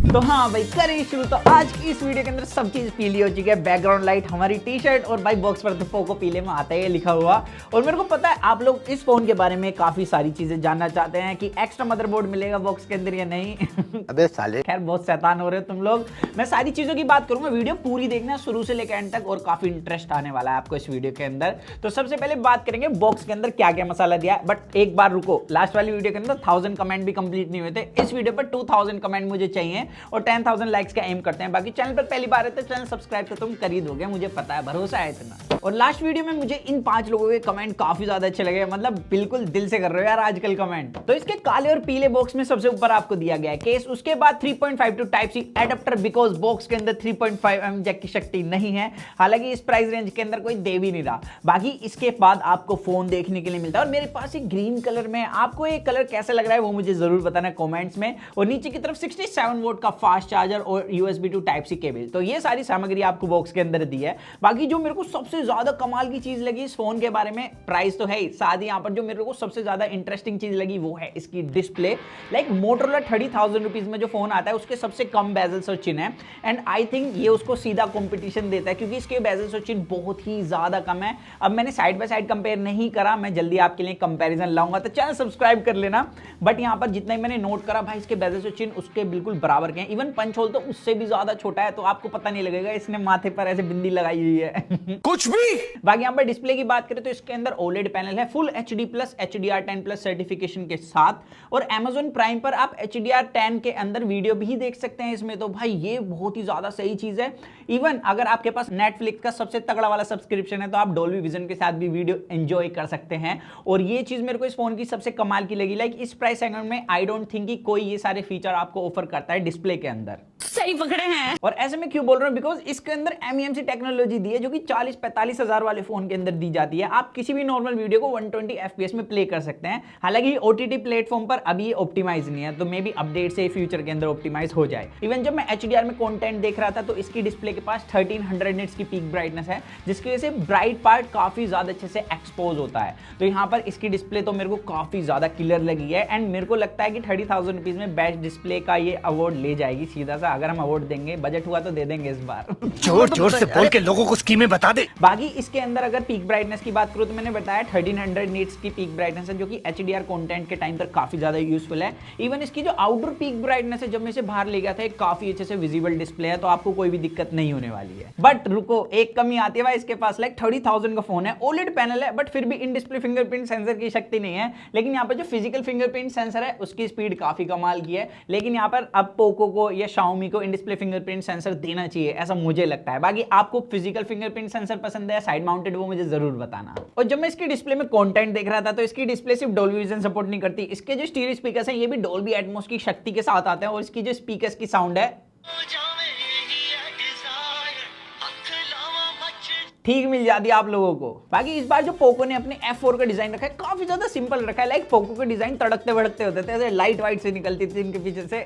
तो हाँ भाई करें शुरू। तो आज की इस वीडियो के अंदर सब चीज पीली हो चुकी है, बैकग्राउंड लाइट, हमारी टी शर्ट और भाई बॉक्स पर तो पोको पीले में आता है लिखा हुआ। और मेरे को पता है आप लोग इस फोन के बारे में काफी सारी चीजें जानना चाहते हैं कि एक्स्ट्रा मदरबोर्ड मिलेगा बॉक्स के अंदर या नहीं। अबे साले, खैर बहुत शैतान हो रहे हो तुम लोग। मैं सारी चीजों की बात करूंगा, वीडियो पूरी देखना शुरू से लेकर एंड तक, और काफी इंटरेस्ट आने वाला है आपको इस वीडियो के अंदर। तो सबसे पहले बात करेंगे बॉक्स के अंदर क्या क्या मसाला दिया है। बट एक बार रुको, लास्ट वाली वीडियो के अंदर 1000 कमेंट भी कंप्लीट नहीं हुए थे। इस वीडियो पर 2000 कमेंट मुझे चाहिए और 10,000 लाइक्स का एम करते हैं। बाकी चैनल पर पहली बार है तो चैनल सब्सक्राइब तो तुम कर ही दोगे, मुझे पता है, भरोसा है इतना। और लास्ट वीडियो में मुझे इन 5 लोगों के कमेंट काफी ज्यादा अच्छे लगे, मतलब बिल्कुल दिल से कर रहे हो यार आजकल कमेंट। तो इसके काले और पीले बॉक्स में सबसे ऊपर आपको दिया गया है केस, उसके बाद 3.52 type C adapter, because box के अंदर 3.5 mm जैक की शक्ति नहीं है। हालांकि इस प्राइस रेंज के अंदर कोई दे भी नहीं रहा। बाकी इसके बाद आपको फोन देखने के लिए मिलता है। और मेरे पास एक ग्रीन कलर में, आपको ये कलर कैसा लग रहा है वो मुझे जरूर बताना कमेंट्स में। और नीचे की तरफ 67 वोल्ट का फास्ट चार्जर और USB to type C cable. तो ये सारी सामग्री आपको बॉक्स के अंदर दी है। बाकी जो मेरे को सबसे ज्यादा कमाल की चीज लगी इस फोन के बारे में, प्राइस तो है ही, साथ ही यहाँ पर जो मेरे को सबसे ज्यादा इंटरेस्टिंग चीज लगी वो है इसकी डिस्प्ले। लाइक मोटोरोला 30,000 रुपीज में जो फोन आता है उसके सबसे कम बेजल्स और चिन्ह है। एंड आई थिंक ये उसको सीधा कंपटीशन देता है क्योंकि इसके बेजल्स और चिन्ह बहुत ही ज्यादा कम है। अब मैंने साइड बाय साइड कंपेयर नहीं करा, मैं जल्दी आपके लिए कंपैरिजन लाऊंगा, तो चैनल सब्सक्राइब कर लेना। बट यहाँ पर जितना ही मैंने नोट करा भाई, इसके बेजल्स और चिन्ह उसके बिल्कुल बराबर के हैं। इवन पंच होल तो उससे भी ज्यादा छोटा है, तो आपको पता नहीं लगेगा इसने माथे पर ऐसे बिंदी लगाई हुई है। कुछ भी। बाकी यहाँ पर डिस्प्ले की बात करें तो इसके अंदर OLED पैनल है, full HD plus HDR10 certification के साथ। और Amazon प्राइम पर आप HDR10 के अंदर वीडियो भी देख सकते हैं इसमें। तो भाई ये बहुत ही ज्यादा सही चीज है। इवन अगर आपके पास नेटफ्लिक्स का सबसे तगड़ा वाला सब्सक्रिप्शन है तो आप डॉल्बी विजन के साथ भी वीडियो एंजॉय कर सकते हैं। और ये चीज मेरे को इस फोन की सबसे कमाल की लगी। लाइक इस प्राइस सेगमेंट में आई डोंट थिंक कि कोई ये सारे फीचर आपको ऑफर करता है डिस्प्ले के अंदर। सही पकड़े हैं। और ऐसे में क्यों बोल रहा हूं, बिकॉज इसके अंदर MEMC टेक्नोलॉजी दी है जो कि 40-45 हजार वाले फोन के अंदर दी जाती है। आप किसी भी नॉर्मल वीडियो को 120 FPS में प्ले कर सकते हैं। हालांकि OTT प्लेटफॉर्म पर अभी ये ऑप्टिमाइज नहीं है, तो मे बी अपडेट से फ्यूचर के अंदर ऑप्टिमाइज हो जाए। इवन जब मैं HDR में कंटेंट देख रहा था तो इसकी डिस्प्ले के पास 1300 निट्स की पीक ब्राइटनेस है, जिसकी वजह से ब्राइट पार्ट काफी ज्यादा अच्छे से एक्सपोज होता है। तो यहाँ पर इसकी डिस्प्ले तो मेरे को काफी ज्यादा क्लियर लगी है। एंड मेरे को लगता है कि 30,000 रुपीज में बेस्ट डिस्प्ले का ये अवार्ड ले जाएगी सीधा सा। अगर हम अवार्ड देंगे, बजट हुआ तो दे देंगे इस बार। जोर जोर से बोल के लोगों को स्कीमें बता दे। बाकी इसके अंदर अगर पीक ब्राइटनेस की बात करूं तो मैंने बताया 1300 नीट्स की पीक ब्राइटनेस है, जो कि HDR कंटेंट के टाइम पर काफी ज्यादा यूजफुल है। इवन इसकी जो आउटडोर पीक ब्राइटनेस है, जब मैं इसे बाहर ले गया था, एक काफी अच्छे से विजिबल डिस्प्ले है, तो आपको कोई भी दिक्कत नहीं होने वाली है। बट रुको, एक कमी आती है भाई इसके पास। लाइक 30,000 का फोन है, OLED पैनल है, बट फिर भी इन डिस्प्ले फिंगरप्रिंट सेंसर की शक्ति नहीं है। लेकिन यहाँ पर जो फिजिकल फिंगरप्रिंट सेंसर है उसकी स्पीड काफी कमाल की है। लेकिन यहाँ पर अब पोको को या Xiaomi को इन डिस्प्ले फिंगरप्रिंट सेंसर देना चाहिए, ऐसा मुझे लगता है। बाकी आपको फिजिकल फिंगरप्रिंट सेंसर पसंद है साइड माउंटेड, वो मुझे जरूर बताना। और जब मैं इसकी डिस्प्ले में कंटेंट देख रहा था तो इसकी डिस्प्ले सिर्फ डॉल्बी विजन सपोर्ट नहीं करती, इसके जो स्टीरियो स्पीकर्स हैं ये भी डॉल्बी एटमॉस की शक्ति के साथ आते हैं। और इसकी जो स्पीकर्स की साउंड है ठीक मिल जाती है आप लोगों को। बाकी इस बार जो पोको ने अपने F4 का डिजाइन रखा है काफी ज्यादा सिंपल रखा है। लाइक पोको के डिजाइन तड़कते भड़कते होते थे, ऐसे लाइट वाइट से निकलती थी इनके पीछे से।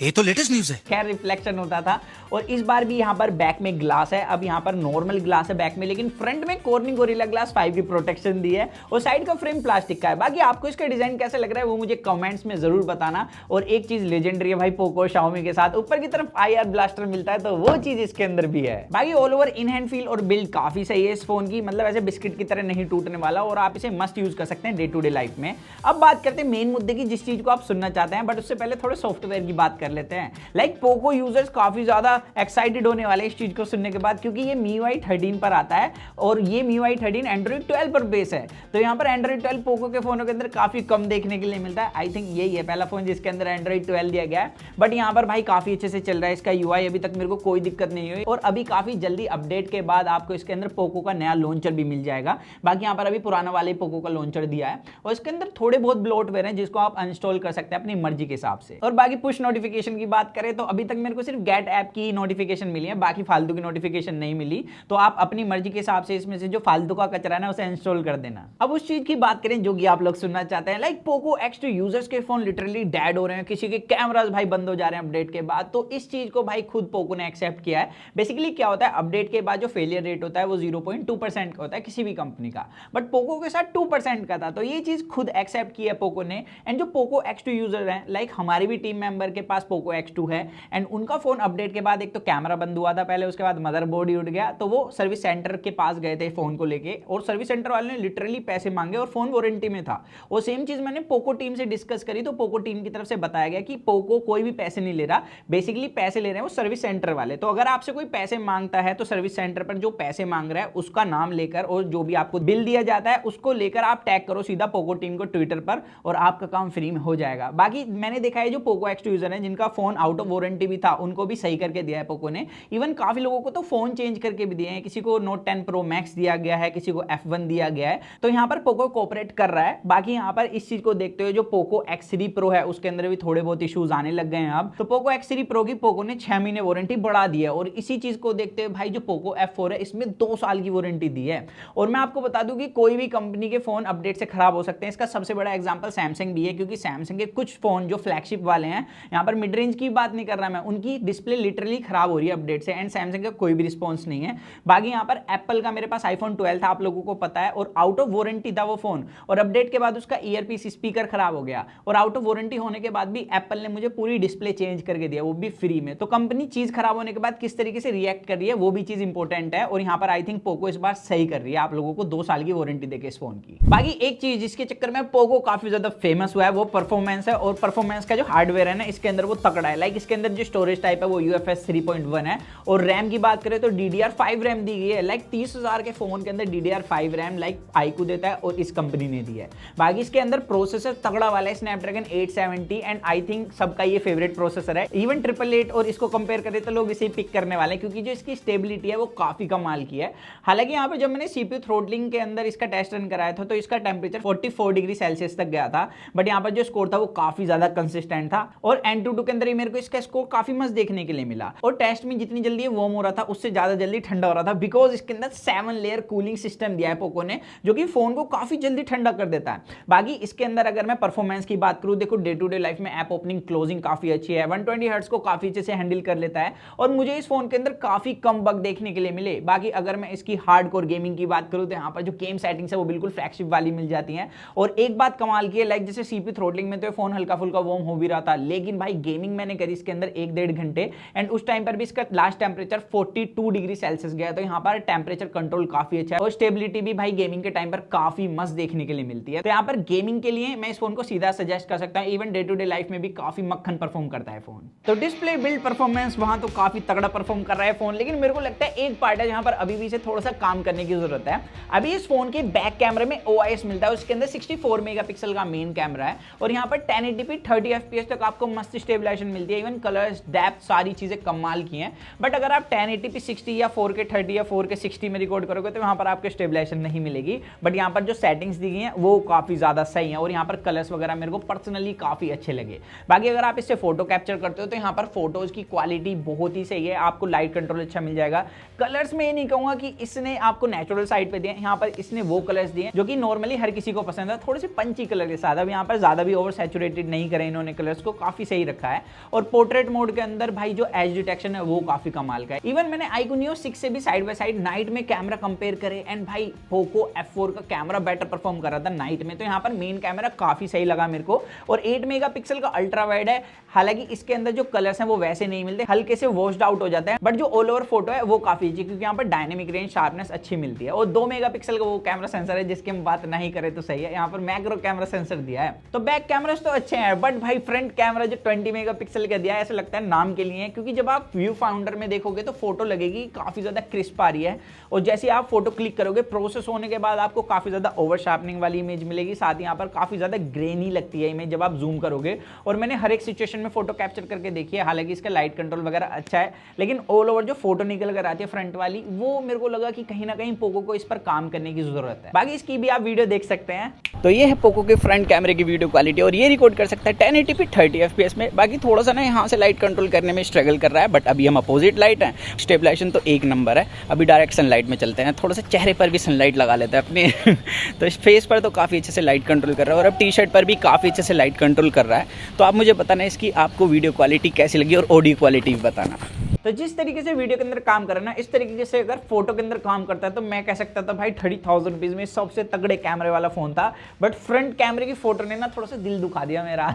ये तो लेटेस्ट न्यूज़ है। खैर रिफ्लेक्शन होता था। और इस बार भी यहाँ पर बैक में ग्लास है। अब यहाँ पर नॉर्मल ग्लास है बैक में, लेकिन फ्रंट में कॉर्निंग गोरिल्ला ग्लास 5 की प्रोटेक्शन दी है। और साइड का फ्रेम प्लास्टिक का है। बाकी आपको इसका डिजाइन कैसा लग रहा है वो मुझे कमेंट्स में जरूर बताना। और एक चीज लेजेंडरी है भाई पोको Xiaomi के साथ, ऊपर की तरफ IR ब्लास्टर मिलता है, तो वो चीज इसके अंदर भी है। बाकी all over in hand feel और बिल्ड काफी सही है इस फोन की, मतलब ऐसे बिस्किट की तरह नहीं टूटने वाला, और आप इसे मस्ट यूज कर सकते हैं डे टू डे लाइफ में। अब बात करते हैं मेन मुद्दे की, जिस चीज को आप सुनना चाहते हैं, बट उससे पहले थोड़े सॉफ्टवेयर की बात कर लेते हैं। लाइक पोको यूजर्स काफी ज्यादा एक्साइटेड होने वाले इस चीज को सुनने के बाद, क्योंकि ये MIUI 13 पर आता है और ये MIUI 13 Android 12 पर बेस है। तो यहाँ पर Android 12 पोको के फोनों के अंदर काफी कम देखने के लिए मिलता है। आई थिंक यही है पहला फोन जिसके अंदर Android 12 दिया गया है। बट यहाँ पर भाई काफी अच्छे से चल रहा है इसका UI, अभी तक मेरे को कोई दिक्कत नहीं हुई। और अभी काफी जल्दी अपडेट के बाद आपको इसके अंदर पोको का नया लॉन्चर भी मिल जाएगा। बाकी यहाँ पर अभी पुराना वाले पोको का लॉन्चर दिया है और इसके अंदर थोड़े बहुत ब्लोटवेयर हैं जिसको आप अनइंस्टॉल कर सकते हैं अपनी मर्जी के हिसाब से। और बाकी पुश नोटिफिकेशन की बात करें तो अभी तक मेरे को सिर्फ गेट ऐप की नोटिफिकेशन मिली है, बाकी फालतू की नोटिफिकेशन नहीं मिली। तो आप अपनी मर्जी के हिसाब से इसमें से जो फालतू का कचरा है ना उसे इंस्टॉल कर देना। अब उस चीज की बात करें जो कि आप लोग सुनना चाहते हैं। लाइक पोको X2 यूजर्स के फोन लिटरली डेड हो रहे हैं, किसी के कैमरास भाई बंद हो जा रहे हैं अपडेट के बाद। तो इस चीज को भाई खुद पोको ने एक्सेप्ट किया है। बेसिकली क्या होता है, अपडेट के बाद जो फेलियर रेट होता है वो 0.2% का होता है किसी भी कंपनी का, बट पोको के साथ 2% का था। तो ये चीज खुद एक्सेप्ट की है पोको ने। एंड जो पोको X2 यूजर हैं, लाइक हमारे भी टीम मेंबर के पास पोको X2 है, एंड उनका फोन अपडेट के बाद एक तो कैमरा बंद हुआ था पहले, उसके बाद मदरबोर्ड ही उड़ गया, तो वो सर्विस सेंटर के पास गए थे फोन को लेके, और सर्विस सेंटर वाले ने लिटरली पैसे मांगे और फोन वारंटी में था। वो सेम चीज मैंने पोको टीम से डिस्कस करी, तो पोको टीम की तरफ से बताया गया कि पोको कोई भी पैसे नहीं ले रहा, बेसिकली पैसे ले रहे हैं वो सर्विस सेंटर वाले। तो अगर आपसे कोई पैसे मांगता है तो सर्विस सेंटर पर जो पैसे मांग रहा है उसका नाम लेकर और जो भी आपको बिल दिया जाता है उसको लेकर आप टैग करो सीधा पोको टीम को ट्विटर पर, और आपका काम फ्री में हो जाएगा। बाकी मैंने देखा है जो पोको X2 यूजर है जिनका फोन आउट ऑफ वारंटी भी था, उनको भी सही करके दिया है पोको ने। इवन काफी लोगों को तो फोन चेंज करके भी दिए हैं, किसी को Note 10 Pro Max दिया गया है, किसी को F1 दिया गया है। तो यहाँ पर पोको कोऑपरेट कर रहा है। बाकी यहाँ पर इस चीज को देखते हुए जो पोको X3 Pro है उसके अंदर भी थोड़े बहुत इश्यूज आने लग गए हैं अब। तो पोको X3 Pro की पोको ने 6 महीने वारंटी बढ़ा दी है, और इसी चीज को देखते हुए भाई जो पोको F4 है इसमें 2 साल की वारंटी दी है। और मैं आपको बता दूं कि कोई भी कंपनी के फोन अपडेट से खराब हो सकते हैं। इसका सबसे बड़ा एग्जांपल सैमसंग भी है, क्योंकि सैमसंग के कुछ फोन जो फ्लैगशिप वाले हैं, यहाँ पर मिड रेंज की बात नहीं कर रहा मैं, उनकी डिस्प्ले लिटरली खराब हो रही है अपडेट से, एंड सैमसंग का कोई भी रिस्पॉन्स नहीं है। बाकी यहाँ पर एप्पल का मेरे पास iPhone 12 था, आप लोगों को पता है, और आउट ऑफ वारंटी था वो फोन, और अपडेट के बाद उसका ईयरपीस स्पीकर खराब हो गया, और आउट ऑफ वारंटी होने के बाद भी एप्पल ने मुझे पूरी डिस्प्ले चेंज करके दिया, वो भी फ्री में। तो कंपनी चीज खराब होने के बाद किस तरीके से रिएक्ट कर रही है वो भी चीज इंपॉर्टेंट है, और यहाँ पर आई थिंक पोको इस बार सही कर रही है आप लोगों को 2 साल की वारंटी देके इस फोन की। बाकी एक चीज जिसके चक्कर में पोको काफी ज्यादा फेमस हुआ है वो परफॉर्मेंस है, और परफॉर्मेंस का जो हार्डवेयर है ना इसके अंदर वो तगड़ा है। लाइक इसके अंदर जो स्टोरेज टाइप है वो UFS 3.1 है, और रैम की बात करें तो DDR5 रैम दी गई है। लाइक 30,000 के फोन के अंदर DDR5 रैम लाइक iQOO देता है और इस कंपनी ने दी है। बाकी इसके अंदर प्रोसेसर तगड़ा वाला है, स्नैपड्रैगन 870, एंड आई थिंक सबका ये फेवरेट प्रोसेसर है। इवन 888 और इसको कंपेयर करें तो लोग इसे पिक करने वाले हैं, क्योंकि जो इसकी स्टेबिलिटी है वो काफी कमाल की है। हालांकि यहाँ पे जब मैंने CPU थ्रोटलिंग के अंदर इसका टेस्ट रन कराया था तो इसका टेम्परेचर 44 डिग्री सेल्सियस तक गया था, बट यहाँ पर जो स्कोर था वो काफी ज्यादा कंसिस्टेंट था, और Antutu के अंदर ही मेरे को इसका स्कोर काफी मस्त देखने के लिए मिला। और टेस्ट में जितनी जल्दी वार्म हो रहा था उससे ज्यादा जल्दी ठंडा हो रहा था, बिकॉज इसके अंदर 7 लेयर कूलिंग सिस्टम दिया है पोको ने, जो कि फोन को काफी जल्दी ठंडा कर देता है। बाकी इसके अंदर अगर मैं परफॉर्मेंस की बात करूं, देखो डे टू डे लाइफ में ऐप ओपनिंग क्लोजिंग काफी अच्छी है, 120 हर्ट्ज को काफी अच्छे से हैंडल कर लेता है, और मुझे इस फोन के अंदर काफी कम बग देखने के लिए मिले। बाकी अगर मैं इसकी हार्डकोर गेमिंग की बात करूं तो यहाँ पर जो गेम सेटिंग्स है वो बिल्कुल फ्लैगशिप वाली मिल जाती हैं। और एक बात कमाल की है, लाइक जैसे CPU थ्रोटलिंग में तो फोन हल्का फुल्का वार्म हो भी रहा था, लेकिन भाई गेमिंग मैंने करी इसके अंदर 1-1.5 घंटे, एंड उस टाइम पर भी इसका लास्ट टेम्परेचर 42 डिग्री सेल्सियस गया। तो यहाँ पर टेम्परेचर कंट्रोल काफी अच्छा है, और स्टेबिलिटी भी भाई गेमिंग के टाइम पर काफी मस्त देखने के लिए मिलती है। तो यहाँ पर गेमिंग के लिए मैं इस फोन को सीधा सजेस्ट कर सकता हूँ। Even day to day life में भी काफी मक्खन परफॉर्म करता है फोन। तो डिस्प्ले बिल्ड परफॉर्मेंस वहां तो काफी तगड़ा परफॉर्म कर रहा है फोन, लेकिन मेरे को लगता है एक पार्ट है जहां पर अभी भी इसे थोड़ा सा काम करने की जरूरत है। अभी इस फोन के बैक कैमरे में OIS मिलता है, उसके अंदर 64 मेगापिक्सल का मेन कैमरा है, और यहाँ पर 1080p 30 FPS तक आपको मस्त स्टेबलाइजेशन मिलती है। इवन कलर्स, डेप्थ, सारी चीजें कमाल की हैं। बट अगर आप 1080p 60 या 4K 30 या 4K 60 में रिकॉर्ड करोगे तो यहाँ पर आपको स्टेबलाइजेशन नहीं मिलेगी। बट यहाँ पर जो सेटिंग्स दी गई हैं वो काफी ज्यादा सही है, और यहाँ पर कलर्स वगैरह मेरे को पर्सनली काफी अच्छे लगे। बाकी अगर आप इससे फोटो कैप्चर करते हो तो यहाँ पर फोटोज की क्वालिटी बहुत ही सही है, आपको लाइट कंट्रोल अच्छा मिल जाएगा। कलर्स में ये नहीं कहूंगा कि इसने आपको नेचुरल साइड पे दिए, यहाँ पर इसने वो कलर्स दिए जो कि नॉर्मली हर किसी को पसंद है, थोड़े से पंची कलर के साथ। अब यहाँ पर ज्यादा भी ओवर सैचुरेटेड नहीं करे इन्होंने, कलर्स को काफी सही रखा है। और पोर्ट्रेट मोड के अंदर भाई जो एज डिटेक्शन है वो काफी कमाल का है। इवन मैंने iQOO Neo 6 से भी साइड बाय साइड नाइट में कैमरा कंपेयर करे, एंड भाई पोको F4 का कैमरा बेटर परफॉर्म कर रहा था नाइट में। तो यहाँ पर मेन कैमरा काफी सही लगा मेरे को, और 8 मेगापिक्सल का अल्ट्रा वाइड है। हालांकि इसके अंदर जो कलर्स हैं वो वैसे नहीं मिलते, हल्के से वॉश्ड आउट हो जाते हैं, बट जो ऑल ओवर फोटो है वो काफी अच्छी, क्योंकि यहाँ पर डायनेमिक रेंज शार्पनेस अच्छी मिलती है। और 2 मेगापिक्सल का वो कैमरा सेंसर है जिसकी हम बात नहीं करें तो सही है, यहाँ पर मैक्रो कैमरा सेंसर दिया है। तो बैक कैमरास तो अच्छे हैं, बट भाई फ्रंट कैमरा जो 20 मेगापिक्सल का दिया है ऐसा लगता है नाम के लिए है, क्योंकि जब आप व्यू फाउंडर में देखोगे तो फोटो लगेगी काफी ज्यादा क्रिस्प आ रही है, और जैसे आप फोटो क्लिक करोगे प्रोसेस होने के बाद आपको काफी ज्यादा ओवर शार्पनिंग वाली इमेज मिलेगी। साथ ही यहाँ पर काफी ज्यादा ग्रेनी लगती है इमेज जब आप जूम करोगे, और मैंने हर एक सिचुएशन में फोटो कैप्चर करके देखी है। हालांकि इसका लाइट कंट्रोल वगैरह अच्छा है, लेकिन ऑल ओवर जो फोटो निकल कर आती है फ्रंट वाली, वो मेरे को लगा कि कहीं ना कहीं पोको को इस पर काम करने की जरूरत है। बाकी इसकी भी आप वीडियो देख सकते हैं। तो ये है पोको के फ्रंट कैमरे की वीडियो क्वालिटी, और ये रिकॉर्ड कर सकता है 1080p 30 FPS में। बाकी थोड़ा सा ना यहाँ से लाइट कंट्रोल करने में स्ट्रगल कर रहा है, बट अभी हम अपोजिट लाइट हैं, स्टेबलाइजेशन तो एक नंबर है। अभी डायरेक्ट सनलाइट में चलते हैं, थोड़ा सा चेहरे पर भी सनलाइट लगा लेते हैं अपने तो इस फेस पर तो काफ़ी अच्छे से लाइट कंट्रोल कर रहा है, और अब टी-शर्ट पर भी काफ़ी अच्छे से लाइट कंट्रोल कर रहा है। तो आप मुझे बताना इसकी आपको वीडियो क्वालिटी कैसी लगी, और ऑडियो क्वालिटी भी बताना। तो जिस तरीके से वीडियो के अंदर काम कर रहा है ना, इस तरीके से अगर फोटो के अंदर काम करता है तो मैं कह सकता था भाई 30,000 रुपीज में सबसे तगड़े कैमरे वाला फोन था, बट फ्रंट कैमरे की फोटो ने ना थोड़ा सा दिल दुखा दिया मेरा।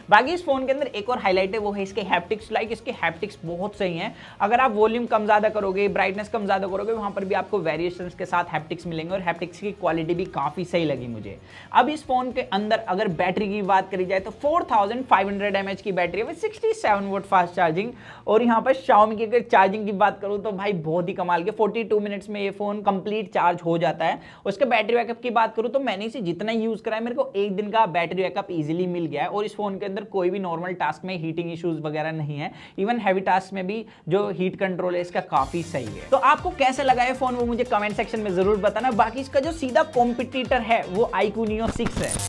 बाकी इस फोन के अंदर एक और हाईलाइट है, वो है इसके हैप्टिक्स। इसके हैप्टिक्स बहुत सही हैं। अगर आप वॉल्यूम कम ज्यादा करोगे, ब्राइटनेस कम ज्यादा करोगे, वहां पर भी आपको वेरिएशंस के साथ हैप्टिक्स मिलेंगे और हैप्टिक्स की क्वालिटी भी काफी सही लगी मुझे। अब इस फोन के अंदर अगर बैटरी की बात करी जाए तो 4500 mAh की बैटरी है विद 67 वोल्ट फास्ट चार्जिंग। और यहाँ पर Xiaomi की अगर चार्जिंग की बात करूँ तो भाई बहुत ही कमाल के 42 मिनट्स में ये फोन कंप्लीट चार्ज हो जाता है। उसके बैटरी बैकअप की बात करूँ तो मैंने इसे जितना यूज करा है मेरे को 1 दिन का बैटरी बैकअप इजीली मिल गया है। और इस फोन के अंदर कोई भी नॉर्मल टास्क में हीटिंग इश्यूज वगैरह नहीं है। इवन हैवी टास्क में भी जो हीट कंट्रोल है इसका काफी सही है। तो आपको कैसा लगा ये फोन वो मुझे कमेंट सेक्शन में जरूर बताना। बाकी इसका जो सीधा कॉम्पिटिटर है वो iQOO Neo 6 है।